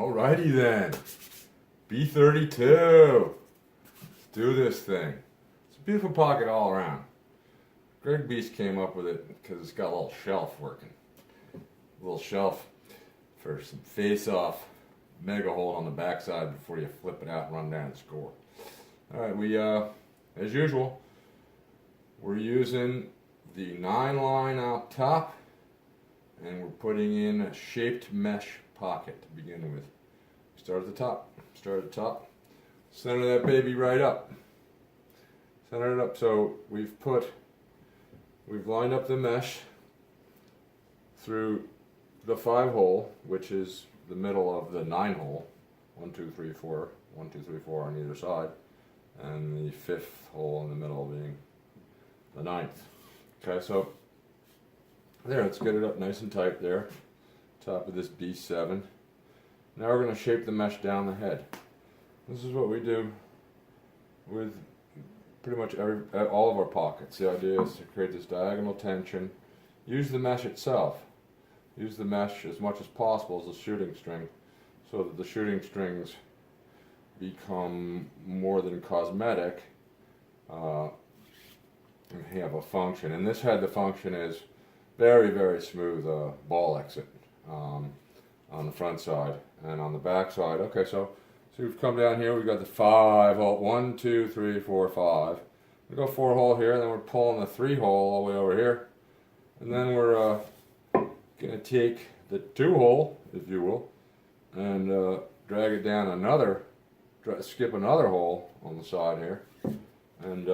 Alrighty then. B-32. Let's do this thing. It's a beautiful pocket all around. Greg Beast came up with it because it's got a little shelf working. A little shelf for some face-off mega hold on the backside before you flip it out and run down and score. Alright, we, as usual, we're using the 9-line out top, and we're putting in a shaped mesh pocket to begin with. Start at the top, center that baby right up. Center it up, so we've lined up the mesh through the 5-hole, which is the middle of the 9-hole. 1, 2, 3, 4, 1, 2, 3, 4 on either side, and the 5th hole in the middle being the 9th. Okay, so there, let's get it up nice and tight there, top of this B7. Now we're going to shape the mesh down the head. This is what we do with pretty much all of our pockets. The idea is to create this diagonal tension. Use the mesh itself. Use the mesh as much as possible as a shooting string, so that the shooting strings become more than cosmetic and have a function. And this head, the function is very, very smooth ball exit on the front side and on the back side. Okay, so we've come down here, we've got the 5-hole, 1, 2, 3, 4, 5. We go 4-hole here, then we're pulling the 3-hole all the way over here. And then we're going to take the 2-hole, if you will, and drag it down skip another hole on the side here, and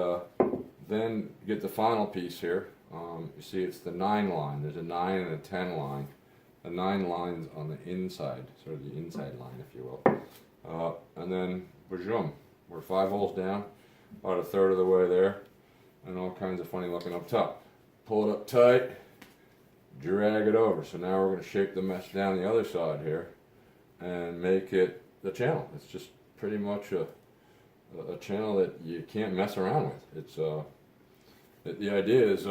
then get the final piece here. You see it's the 9-line. There's a 9 and a 10 line. The 9 lines on the inside, sort of the inside line, if you will. And then, boom, we're 5 holes down, about a third of the way there, and all kinds of funny looking up top. Pull it up tight, drag it over. So now we're going to shape the mesh down the other side here and make it the channel. It's just pretty much a channel that you can't mess around with. It's the idea is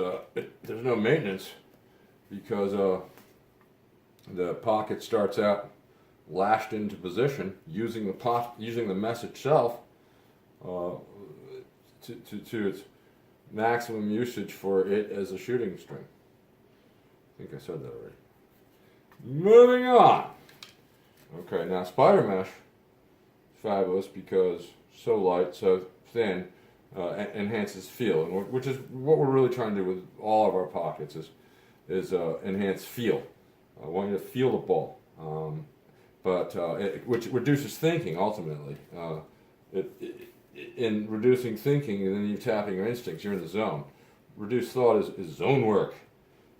there's no maintenance, because the pocket starts out lashed into position using the mesh itself to its maximum usage for it as a shooting string. I think I said that already. Moving on. Okay, now spider mesh is fabulous because so light, so thin, enhances feel, and which is what we're really trying to do with all of our pockets is enhance feel. I want you to feel the ball, which reduces thinking ultimately. In reducing thinking, and then you're tapping your instincts, you're in the zone. Reduced thought is zone work.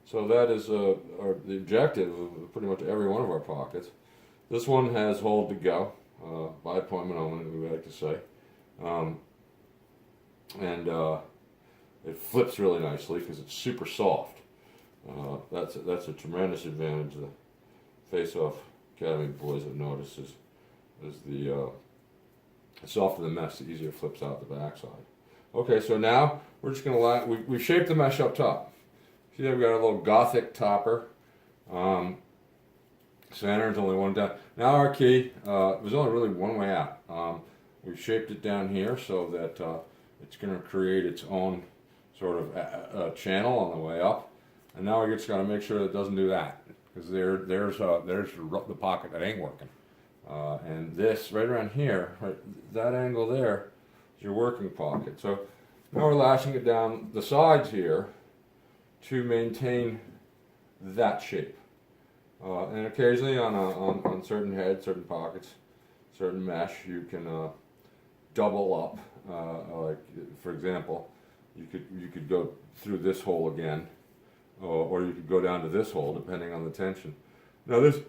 So that is the objective of pretty much every one of our pockets. This one has hold to go, by appointment only, we like to say. It flips really nicely because it's super soft. That's a tremendous advantage the Face-Off Academy boys have noticed is the softer the mesh, the easier it flips out the backside. Okay, so now we're just going to we've shaped the mesh up top. See, we've got a little Gothic topper. Center is only one down. Now our key, there's only really one way out. We've shaped it down here so that it's going to create its own sort of channel on the way up. And now we just got to make sure that it doesn't do that, because there's the pocket that ain't working. And this right around here, right, that angle there is your working pocket. So now we're lashing it down the sides here to maintain that shape. And occasionally on certain heads, certain pockets, certain mesh, you can double up. Like for example, you could go through this hole again, or you could go down to this hole depending on the tension. Now this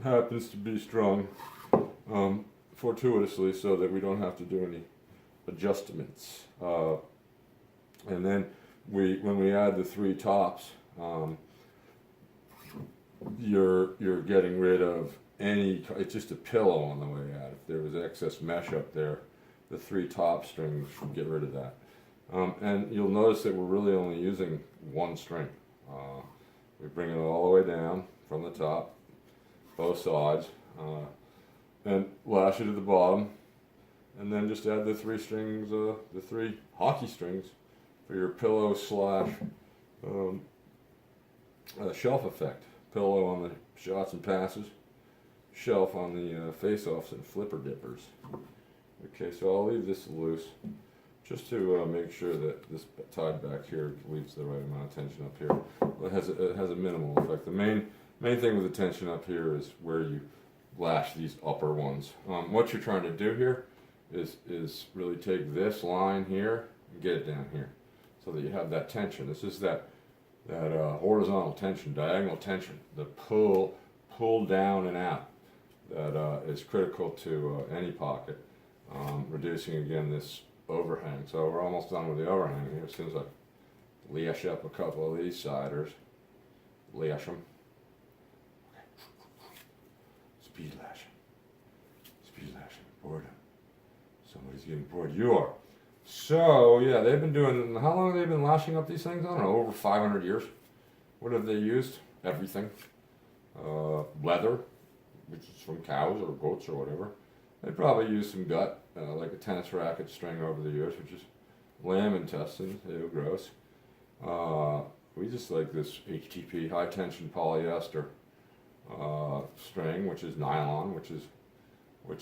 happens to be strung fortuitously so that we don't have to do any adjustments. And then when we add the 3 tops, you're getting rid of any, it's just a pillow on the way out. If there was excess mesh up there, the 3 top strings should get rid of that. And you'll notice that we're really only using 1 string. We bring it all the way down from the top, both sides, and lash it at the bottom, and then just add the 3 strings, the 3 hockey strings for your pillow slash shelf effect. Pillow on the shots and passes, shelf on the face-offs and flipper dippers. Okay, so I'll leave this loose just to make sure that this tied back here leaves the right amount of tension up here. It has a minimal effect. The main thing with the tension up here is where you lash these upper ones. What you're trying to do here is really take this line here and get it down here, so that you have that tension. This is that horizontal tension, diagonal tension, the pull down and out that is critical to any pocket, reducing again this overhang. So we're almost done with the overhang here. As soon as I lash up a couple of these siders, lash them. Speed lashing, boredom. Somebody's getting bored. You are. So yeah, they've been doing. How long have they been lashing up these things? I don't know, over 500 years. What have they used? Everything. Leather, which is from cows or goats or whatever. They probably used some gut, like a tennis racket string over the years, which is lamb intestines. Ew, gross. We just like this HTP, high tension polyester string, which is nylon, which is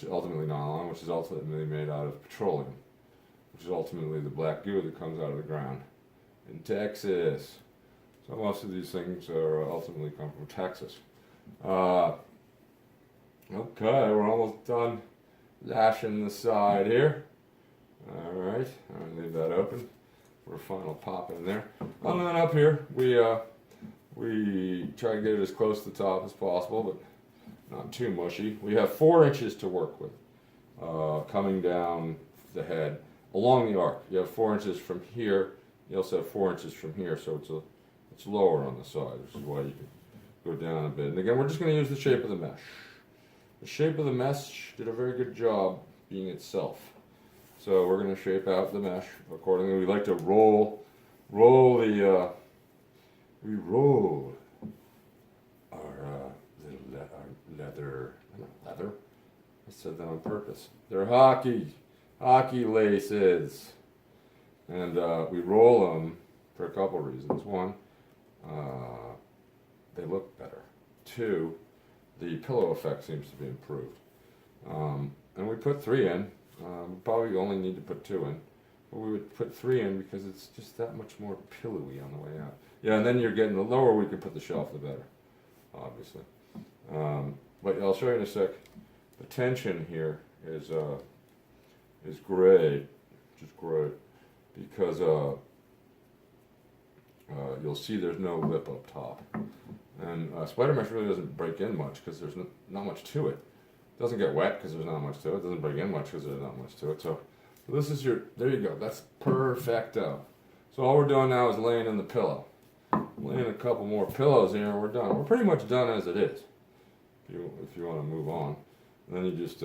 ultimately nylon, which is ultimately made out of petroleum, which is ultimately the black goo that comes out of the ground in Texas. So most of these things are ultimately come from Texas. Okay, we're almost done lashing the side here. All right, I'm gonna leave that open for a final pop in there. And then up here, we try to get it as close to the top as possible, but not too mushy. We have 4 inches to work with, coming down the head along the arc. You have 4 inches from here. You also have 4 inches from here, so it's lower on the side, which is why you can go down a bit. And again, we're just going to use the shape of the mesh. The shape of the mesh did a very good job being itself. So we're going to shape out the mesh accordingly. We like to roll our leather. Not leather. I said that on purpose. They're hockey laces, and we roll them for a couple reasons. One, they look better. 2, the pillow effect seems to be improved. And we put 3 in. We probably only need to put 2 in, but we would put 3 in because it's just that much more pillowy on the way out. Yeah, and then you're getting the lower we can put the shelf, the better, obviously. But I'll show you in a sec. The tension here is great, just great, because you'll see there's no lip up top, and spider mesh really doesn't break in much because there's not much to it. It doesn't get wet because there's not much to it. It doesn't break in much because there's not much to it. So this is there you go. That's perfecto. So all we're doing now is laying in the pillow. Laying a couple more pillows here and we're done. We're pretty much done as it is. If you want to move on. And then you just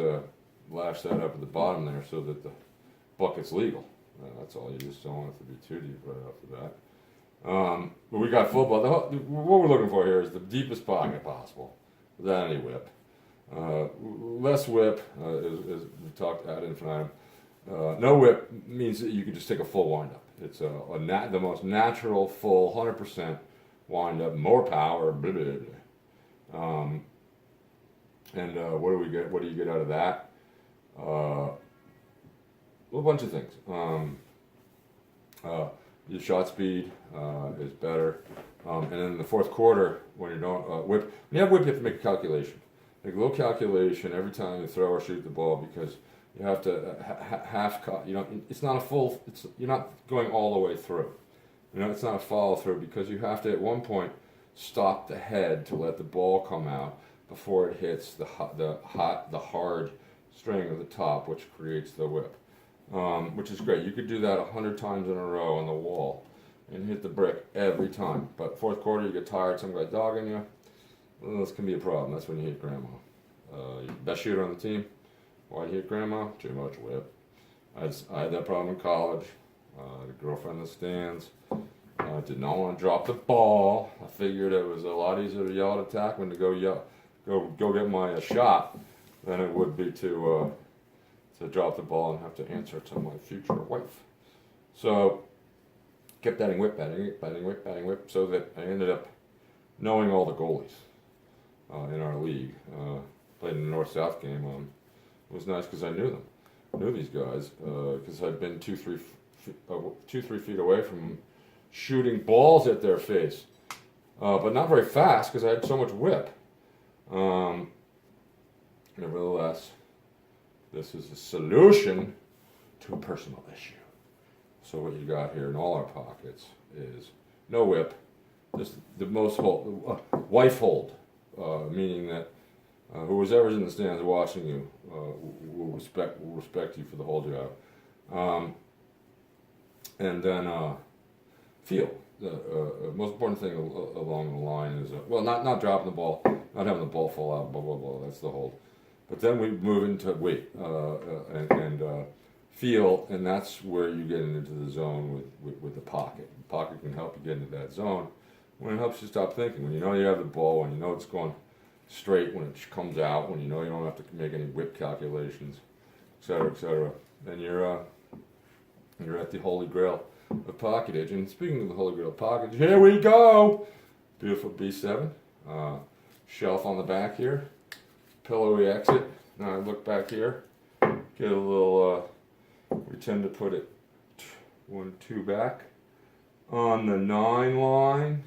lash that up at the bottom there so that the bucket's legal. That's all. You just don't want it to be too deep right off the bat. But we got full butt. What we're looking for here is the deepest pocket possible without any whip. Less whip is we talked ad infinitum. No whip means that you can just take a full wind up. It's the most natural, full, 100% wind up, more power, blah, blah, blah. And what do we get? What do you get out of that? A bunch of things. Your shot speed is better. And then in the fourth quarter, when you don't whip, when you have whip, you have to make a calculation. Make a little calculation every time you throw or shoot the ball because you have to half cut. You know, it's not a full. You're not going all the way through. You know, it's not a follow through because you have to at one point stop the head to let the ball come out before it hits the hard string of the top, which creates the whip, which is great. You could do that 100 times in a row on the wall and hit the brick every time. But fourth quarter, you get tired, some guy dogging you. Well, this can be a problem. That's when you hit grandma. Best shooter on the team. Why'd you hit grandma? Too much whip. I had that problem in college. The girlfriend in the stands. I did not want to drop the ball. I figured it was a lot easier to yell at attackman to go get my shot than it would be to drop the ball and have to answer to my future wife. So kept batting whip, so that I ended up knowing all the goalies in our league. Played in the North-South game. It was nice because I knew them. I knew these guys because I'd been 2-3 feet away from them, shooting balls at their face, but not very fast because I had so much whip. Nevertheless, this is a solution to a personal issue. So what you got here in all our pockets is no whip, just the most hold, wife hold, meaning that whoever's in the stands watching you will respect you for the hold you have. And then feel. The most important thing along the line is not dropping the ball, not having the ball fall out, blah blah blah. That's the hold. But then we move into weight and feel, and that's where you get into the zone with the pocket. The pocket can help you get into that zone when it helps you stop thinking. When you know you have the ball, when you know it's going straight, when it comes out, when you know you don't have to make any whip calculations, etc., then you're at the holy grail of pocketage. And speaking of the holy grail of pocketage, here we go! Beautiful B7. Shelf on the back here. Pillowy exit. Now I look back here. Get a little, we tend to put it 1, 2 back. On the 9 line.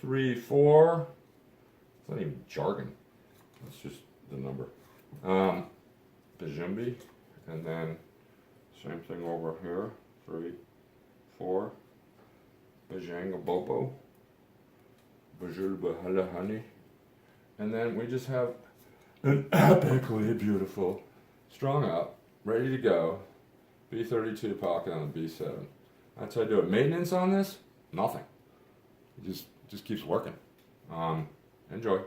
3, 4. It's not even jargon. That's just the number. Bajumbi. And then same thing over here. 3, 4. Bajanga Bobo. Bajul Bahala Honey. And then we just have an epically beautiful, strung up, ready to go, B-32 pocket on the B7. That's how I do it. Maintenance on this? Nothing. It just keeps working. Enjoy.